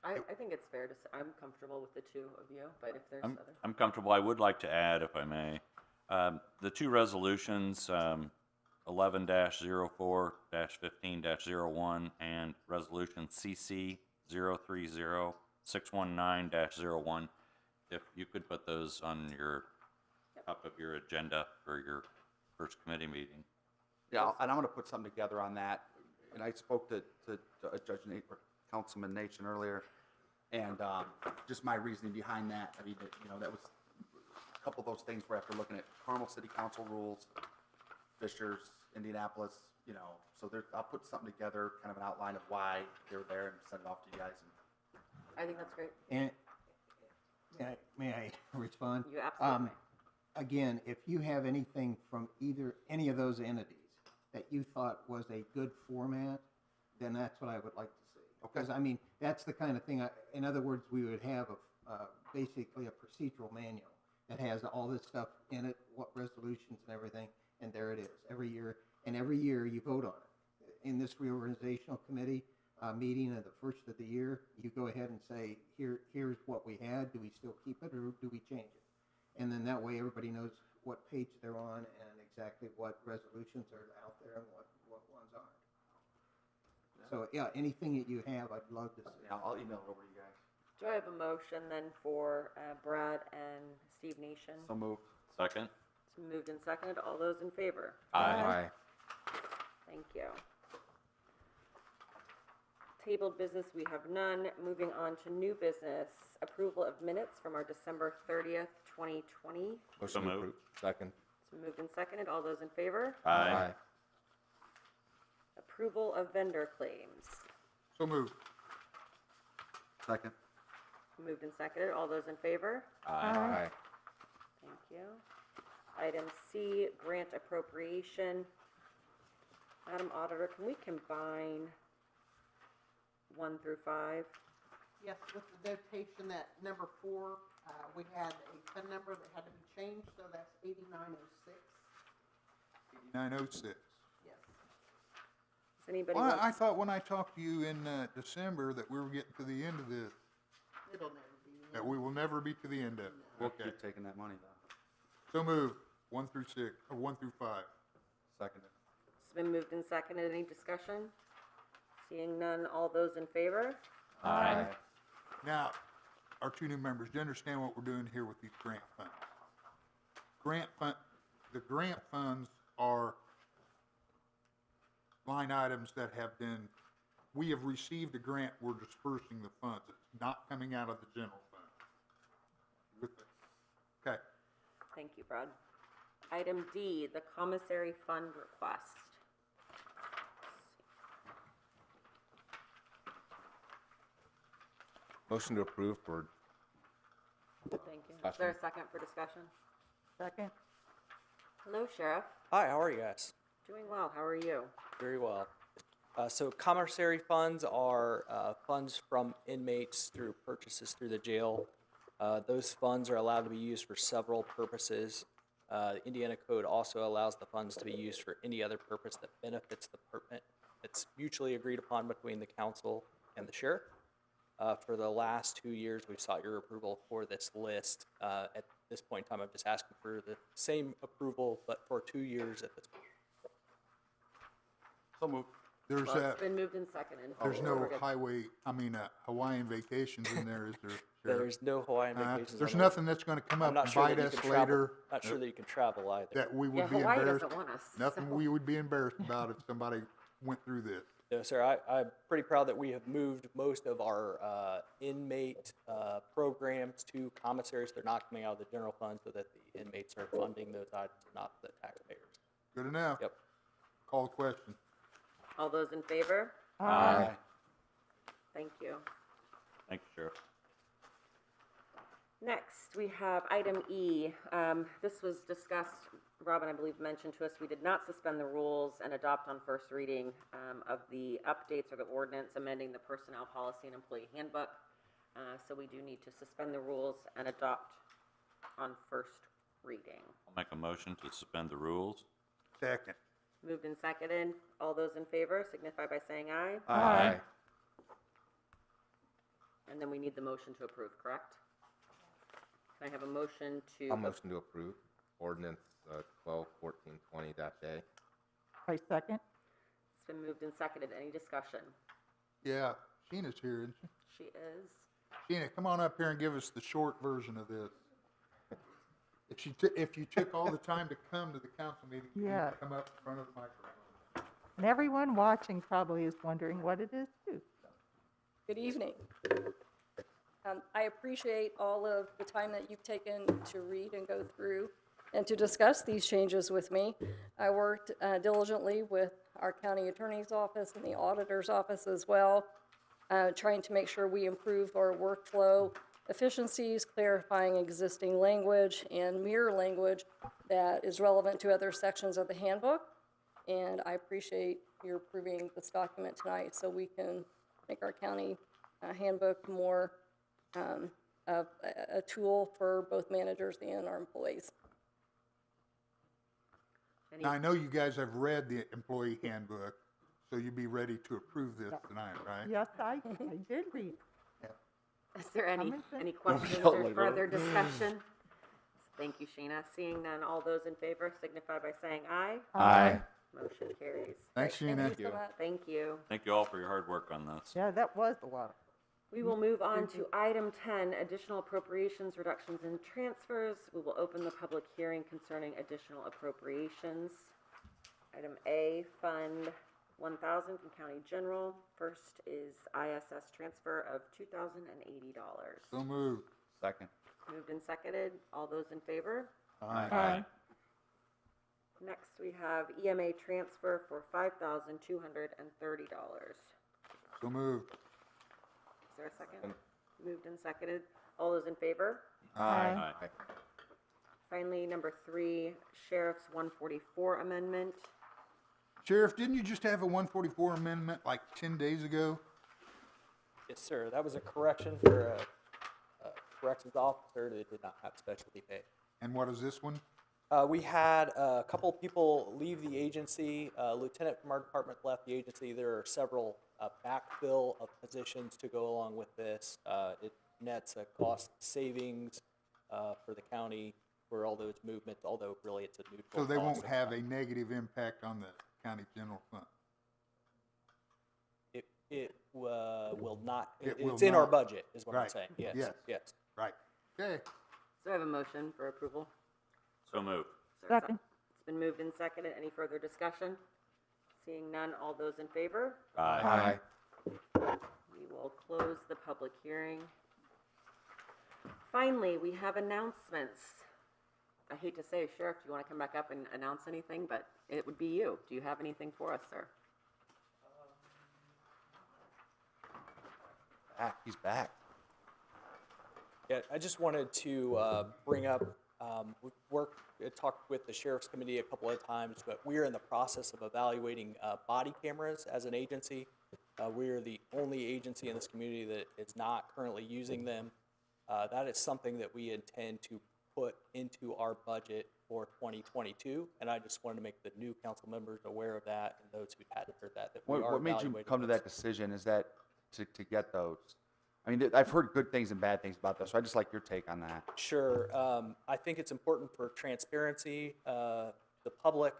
I think it's fair to say, I'm comfortable with the two of you, but if there's other. I'm comfortable. I would like to add, if I may, the two resolutions, 11-04-15-01 and resolution CC 030-619-01. If you could put those on your top of your agenda for your first committee meeting. Yeah, and I'm gonna put something together on that. And I spoke to Judge Nate, or Councilman Nation earlier, and just my reasoning behind that. I mean, that was a couple of those things where after looking at Carmel City Council rules, Fishers, Indianapolis, so I'll put something together, kind of an outline of why they were there, and send it off to you guys. I think that's great. And may I respond? You absolutely may. Again, if you have anything from any of those entities that you thought was a good format, then that's what I would like to see. Because, I mean, that's the kind of thing, in other words, we would have basically a procedural manual that has all this stuff in it, what resolutions and everything, and there it is, every year. And every year you vote on it. In this reorganizational committee meeting at the first of the year, you go ahead and say, here's what we had, do we still keep it, or do we change it? And then that way everybody knows what page they're on and exactly what resolutions are out there and what ones aren't. So, yeah, anything that you have, I'd love to see. Yeah, I'll email it over to you guys. Do I have a motion then for Brad and Steve Nation? So moved. Second? It's moved and seconded. All those in favor? Aye. Thank you. Tabled business, we have none. Moving on to new business, approval of minutes from our December 30th, 2020. Motion moved. approved. Second. It's moved and seconded. All those in favor? Aye. Approval of vendor claims. So moved. Second. Moved and seconded. All those in favor? Aye. Thank you. Item C, grant appropriation. Madam Auditor, can we combine 1 through 5? Yes, with the notation that number 4, we had a PIN number that had to be changed, so that's 8906. 906. Yes. Does anybody Well, want? I thought when I talked to you in December that we were getting to the end of this, It'll never be. that we will never be to the end of it. We'll Okay. keep taking that money, though. So moved. 1 through 6, or 1 through 5. Seconded. It's been moved and seconded. Any discussion? Seeing none, all those in favor? Aye. Now, our 2 new members, do you understand what we're doing here with these grant funds? The grant funds are line items that have been, we have received a grant, we're dispersing the funds. It's not coming out of the general fund. Okay. Thank you, Brad. Item D, the commissary fund request. Motion to approve for Thank you. Is there a second for discussion? Second? Hello, Sheriff. Hi, how are you guys? Doing well. How are you? Very well. So commissary funds are funds from inmates through purchases through the jail. Those funds are allowed to be used for several purposes. Indiana Code also allows the funds to be used for any other purpose that benefits the permit. It's mutually agreed upon between the council and the sheriff. For the last 2 years, we've sought your approval for this list. At this point in time, I'm just asking for the same approval, but for 2 years at this point. So moved. There's Well, it's been moved and seconded. no We're good. Hawaiian vacations in there, is there? Sheriff? There's no Hawaiian vacations. There's on the list. nothing that's gonna come I'm up not and sure bite that you us can travel. later. Not sure that you can travel either. That we Yeah, would be Hawaii embarrassed. doesn't want us. Nothing so- we would be embarrassed about if somebody went through this. No, sir, I'm pretty proud that we have moved most of our inmate programs to commissaries. They're not coming out of the general fund so that the inmates are funding those items, not the taxpayers. Good enough. Yep. Call the question. All those in favor? Aye. Thank you. Thank you, Sheriff. Next, we have item E. This was discussed, Robin, I believe, mentioned to us, we did not suspend the rules and adopt on first reading of the updates or the ordinance amending the personnel policy and employee handbook. So we do need to suspend the rules and adopt on first reading. I'll make a motion to suspend the rules. Second. Moved and seconded. All those in favor signify by saying aye. Aye. And then we need the motion to approve, correct? Can I have a motion to? I'll motion to approve ordinance 12-1420-A. I second. It's been moved and seconded. Any discussion? Yeah, Sheena's here, isn't she? She is. Sheena, come on up here and give us the short version of this. If you took all the time to come to the council meeting, you need Yeah. to come up in front of the microphone. And everyone watching probably is wondering what it is too. Good evening. I appreciate all of the time that you've taken to read and go through and to discuss these changes with me. I worked diligently with our county attorney's office and the auditor's office as well, trying to make sure we improve our workflow efficiencies, clarifying existing language and mirror language that is relevant to other sections of the handbook. And I appreciate your approving this document tonight so we can make our county handbook more of a tool for both managers and our employees. Now, I know you guys have read the employee handbook, so you'll be ready to approve this tonight, right? Yes, I did read. Is there any Comments? questions yell or later. further discussion? Thank you, Sheena. Seeing none, all those in favor signify by saying aye. Aye. Motion carries. Thanks, Thank Sheena. you so much. Thank you. Thank you all for your hard work on this. Yeah, that was a lot. We will move on to item 10, additional appropriations, reductions, and transfers. We will open the public hearing concerning additional appropriations. Item A, Fund 1000 from County General. First is ISS transfer of $2,080. So moved. Second. Moved and seconded. All those in favor? Aye. Next, we have EMA transfer for $5,230. So moved. Is there a second? Moved and seconded. All those in favor? Aye. Aye. Finally, number 3, Sheriff's 144 amendment. Sheriff, didn't you just have a 144 amendment like 10 days ago? Yes, sir. That was a correction for a corrections officer that did not have specialty pay. And what is this one? We had a couple people leave the agency. Lieutenant from our department left the agency. There are several backfill of positions to go along with this. It nets a cost savings for the county for all those movements, although really it's a neutral. So they cost. won't have a negative impact on the county general fund. It will not. It will It's in our not. budget, is what I'm Right. saying. Yes. Yes. Yes. Right. Okay. So I have a motion for approval. So moved. Is there a Second. It's been moved and seconded. Any further discussion? Seeing none, all those in favor? Aye. We will close the public hearing. Finally, we have announcements. I hate to say, Sheriff, do you want to come back up and announce anything? But it would be you. Do you have anything for us, sir? Back. He's back. Yeah, I just wanted to bring up, we talked with the Sheriff's Committee a couple of times, but we are in the process of evaluating body cameras as an agency. We are the only agency in this community that is not currently using them. That is something that we intend to put into our budget for 2022, and I just wanted to make the new council members aware of that and those who hadn't heard that we are What made you evaluating come to those. that decision? Is that to get those? I mean, I've heard good things and bad things about this, so I just like your take on that. Sure. I think it's important for transparency, the public.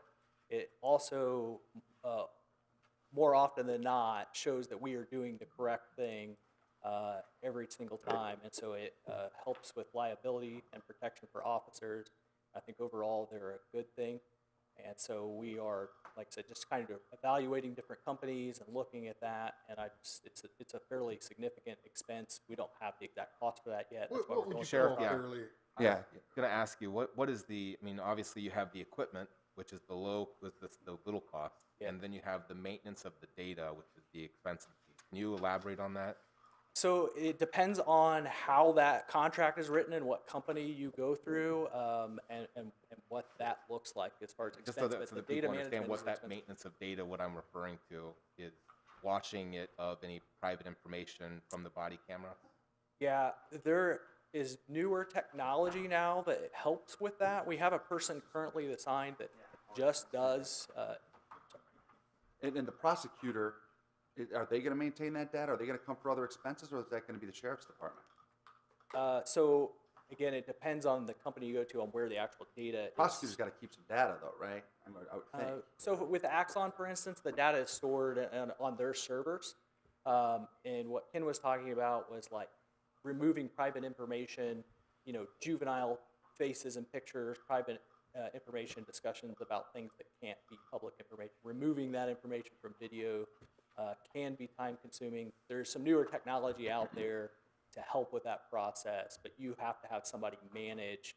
It also, more often than not, shows that we are doing the correct thing every single time. And so it helps with liability and protection for officers. I think overall they're a good thing. And so we are, like I said, just kind of evaluating different companies and looking at that. And it's a fairly significant expense. We don't have the exact cost for that yet. That's why What we're would you going call through it it. earlier? Yeah, gonna ask you, what is the, I mean, obviously you have the equipment, which is the little cost, Yeah. and then you have the maintenance of the data, which is the expensive piece. Can you elaborate on that? So it depends on how that contract is written and what company you go through, and what that looks like as far as Just expense. so But that the people data understand management what is that expensive. maintenance of data, what I'm referring to, is watching it of any private information from the body camera. Yeah, there is newer technology now that helps with that. We have a person currently assigned that just does. And the prosecutor, are they gonna maintain that data? Are they gonna come for other expenses, or is that gonna be the sheriff's department? So again, it depends on the company you go to on where the actual data is. Prosecutor's gotta keep some data though, right? I would think. So with Axon, for instance, the data is stored on their servers. And what Ken was talking about was like removing private information, juvenile faces and pictures, private information, discussions about things that can't be public information. Removing that information from video can be time consuming. There's some newer technology out there to help with that process, but you have to have somebody manage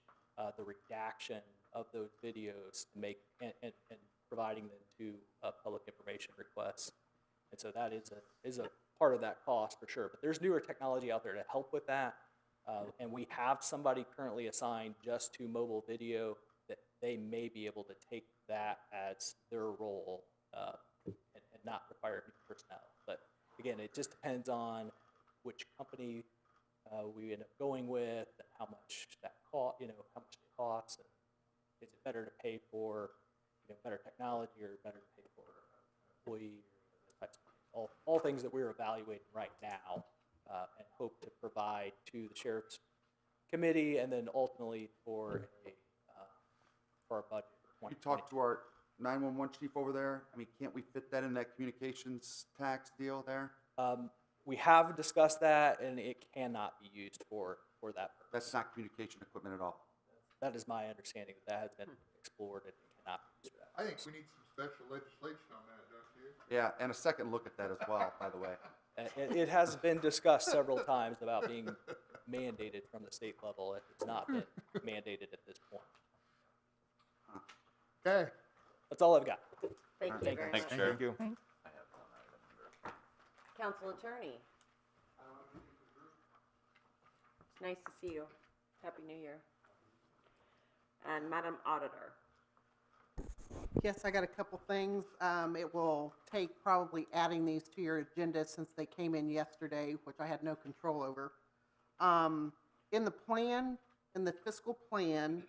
the redaction of those videos to make and providing them to public information requests. And so that is a part of that cost for sure. But there's newer technology out there to help with that. And we have somebody currently assigned just to mobile video that they may be able to take that as their role and not require new personnel. But again, it just depends on which company we end up going with and how much that cost, how much it costs. And is it better to pay for, better technology or better to pay for employee or those types of things? All things that we're evaluating right now and hope to provide to the sheriff's committee and then ultimately for our budget for You 2020. talked to our 911 chief over there. I mean, can't we fit that in that communications tax deal there? We have discussed that, and it cannot be used for that purpose. That's not communication equipment at all. That is my understanding, that has been explored and cannot be used for that. I think we need some special legislation on that, don't you? Yeah, and a second look at that as well, by the way. It has been discussed several times about being mandated from the state level. It's not been mandated at this point. Okay. That's all I've got. Thank you very much. Thanks, Sheriff. Thank you. Council Attorney. It's nice to see you. Happy New Year. And Madam Auditor. Yes, I got a couple things. It will take probably adding these to your agenda since they came in yesterday, which I had no control over. In the plan, in the fiscal plan,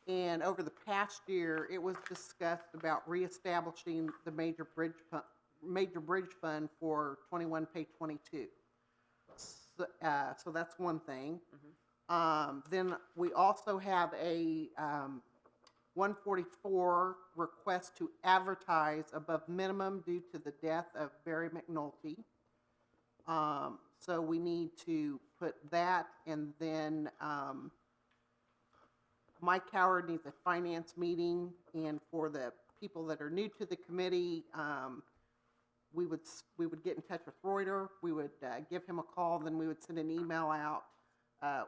and over the past year, it was discussed about reestablishing the major bridge fund for 21 pay 22. So that's one thing. Then we also have a 144 request to advertise above minimum due to the death of Barry McNulty. So we need to put that, and then Mike Howard needs a finance meeting, and for the people that are new to the committee, we would get in touch with Reuter, we would give him a call, then we would send an email out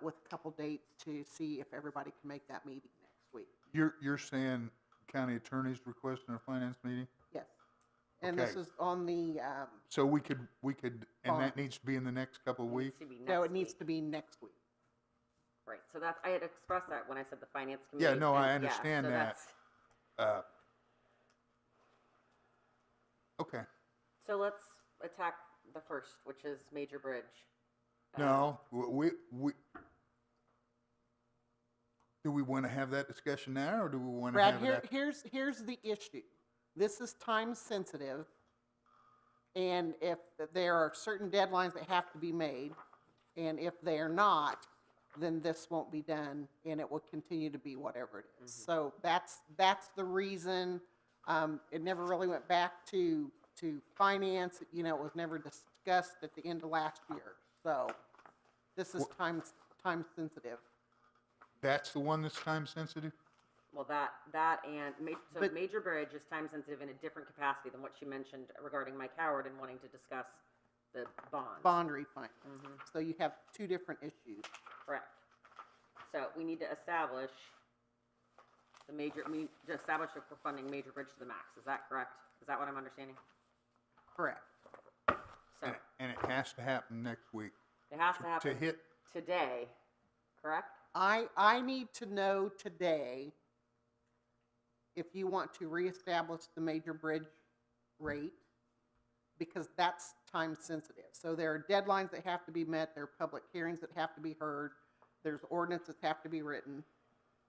with a couple dates to see if everybody can make that meeting next week. You're saying county attorney's requesting a finance meeting? Yes. And this Okay. is on the, So we could, and Fine. that needs to be in the next couple of It needs weeks? to be no, next it needs week. to be next week. Right, so that's, I had expressed that when I said the finance committee. Yeah, no, I and yeah, understand so that. that's- Okay. So let's attack the first, which is Major Bridge. No, we, do we want to have that discussion now, or do we want to Brad, have it after? here's the issue. This is time sensitive, and if there are certain deadlines that have to be made, and if they are not, then this won't be done, and it will continue to be whatever it is. So that's the reason. It never really went back to finance. It was never discussed at the end of last year. So this is time sensitive. That's the one that's time sensitive? Well, so But- Major Bridge is time sensitive in a different capacity than what she mentioned regarding Mike Howard and wanting to discuss the bonds. Bond refund. Mhm. So you have two different issues. Correct. So we need to establish if we're funding Major Bridge to the max. Is that correct? Is that what I'm understanding? Correct. So And it has to happen next week. it has to To happen hit, today, correct? I need to know today if you want to reestablish the Major Bridge rate, because that's time sensitive. So there are deadlines that have to be met, there are public hearings that have to be heard, there's ordinances that have to be written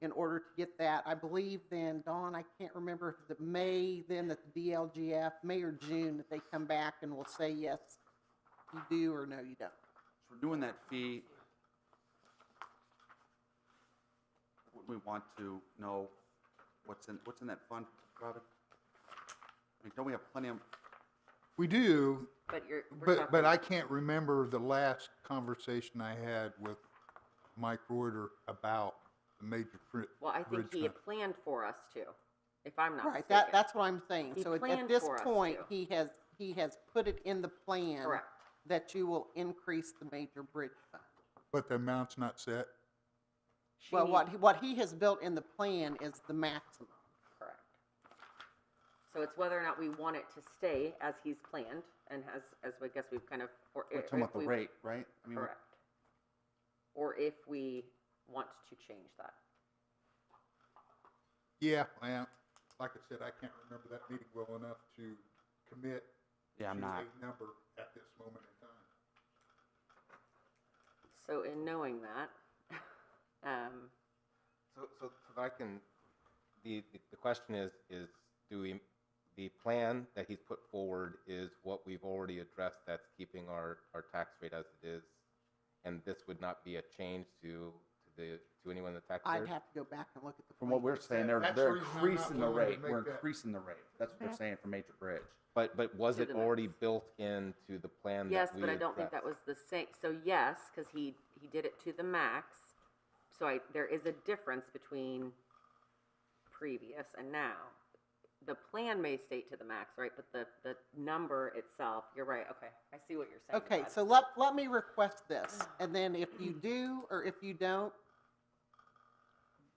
in order to get that. I believe then, Dawn, I can't remember if it's May, then that the DLGF, May or June, that they come back and will say, yes, you do, or no, you don't. So we're doing that fee. We want to know what's in that fund, Robin? I mean, don't we have plenty of, we do, But but I can't remember the last conversation I had with Mike Reuter about the major Well, I think he had planned for us to, if I'm not Right, mistaken. that's what I'm saying. He So at planned this for us point, to. he has put it in the plan. Correct. That you will increase the Major Bridge Fund. But the amount's not set. She Well, need- what he has built in the plan is the maximum. Correct. So it's whether or not we want it to stay as he's planned and as I guess we've kind of, or we're talking about the rate, right? I mean, Correct. Or if we want to change that. Yeah, well, like I said, I can't remember that meeting well enough to commit Yeah, I'm to not. a number at this moment in time. So in knowing that, So that I can, the question is the plan that he's put forward is what we've already addressed, that's keeping our tax rate as it is, and this would not be a change to anyone in the taxpayers? I'd have to go back and look at the. From what plan. we're saying, That's they're the reason I'm not increasing the willing to rate. make We're that- increasing the rate. That's what they're saying for Major Bridge. But was To it the already max. built into the plan yes, that we but I don't think that addressed? was the same, so yes, because he did it to the max. So there is a difference between previous and now. The plan may state to the max, right, but the number itself, you're right, okay, I see what you're saying. Okay, Brad. so let me request this, and then if you do or if you don't,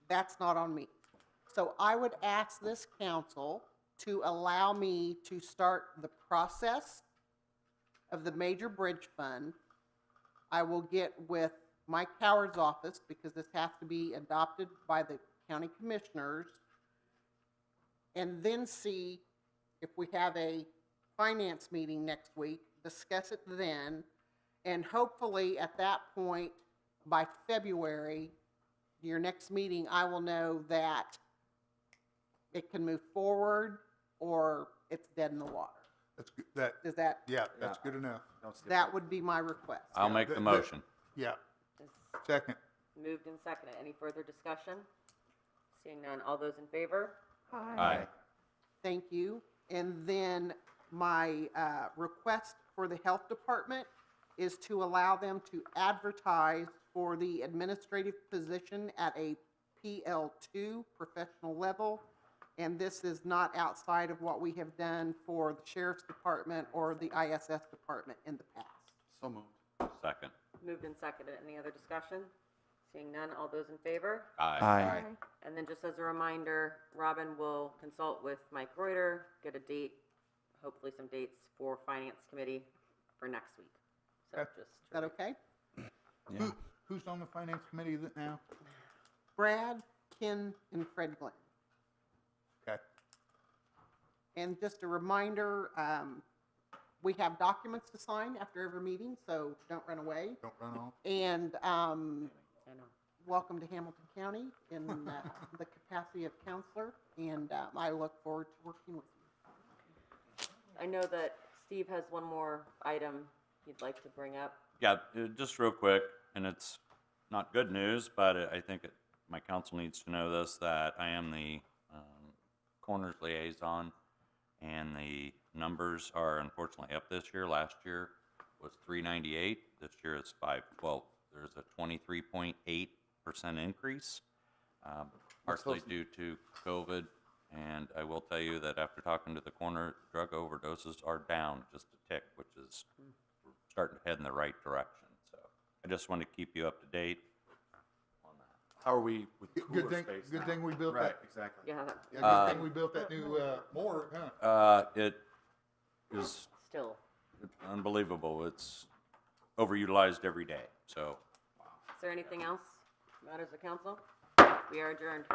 that's not on me. So I would ask this council to allow me to start the process of the Major Bridge Fund. I will get with Mike Howard's office, because this has to be adopted by the county commissioners, and then see if we have a finance meeting next week, discuss it then, and hopefully at that point, by February, your next meeting, I will know that it can move forward or it's dead in the water. That's good, that's Yeah. good enough. Don't skip That would be my request. I'll make the motion. Yeah, Is second. moved and seconded, any further discussion? Seeing none, all those in favor? Aye. Thank you. And then my request for the health department is to allow them to advertise for the administrative position at a PL2 professional level. And this is not outside of what we have done for the sheriff's department or the ISS department in the past. So moved. Second. Moved and seconded, any other discussion? Seeing none, all those in favor? Aye. And then just as a reminder, Robin will consult with Mike Reuter, get a date, hopefully some dates for Finance Committee for next week. So Okay. just. Is that okay? Yeah. Who's on the finance committee now? Brad, Ken, and Fred Glenn. Okay. And just a reminder, we have documents to sign after every meeting, so don't run away. Don't run off. And I know. welcome to Hamilton County in the capacity of counselor, and I look forward to working with you. I know that Steve has one more item he'd like to bring up. Yeah, just real quick, and it's not good news, but I think my council needs to know this, that I am the corners liaison, and the numbers are unfortunately up this year. Last year was 398, this year it's 512. There's a 23.8% increase. partially those- due to COVID. And I will tell you that after talking to the coroner, drug overdoses are down just a tick, which is we're starting to head in the right direction. So I just want to keep you up to date on that. How are we with cooler Good thing, space good now? thing we built Right, that. exactly. Yeah, Yeah, good thing we built that new, morgue, huh? It is still. unbelievable. It's overutilized every day, so. Is there anything else, matters of council? We are adjourned.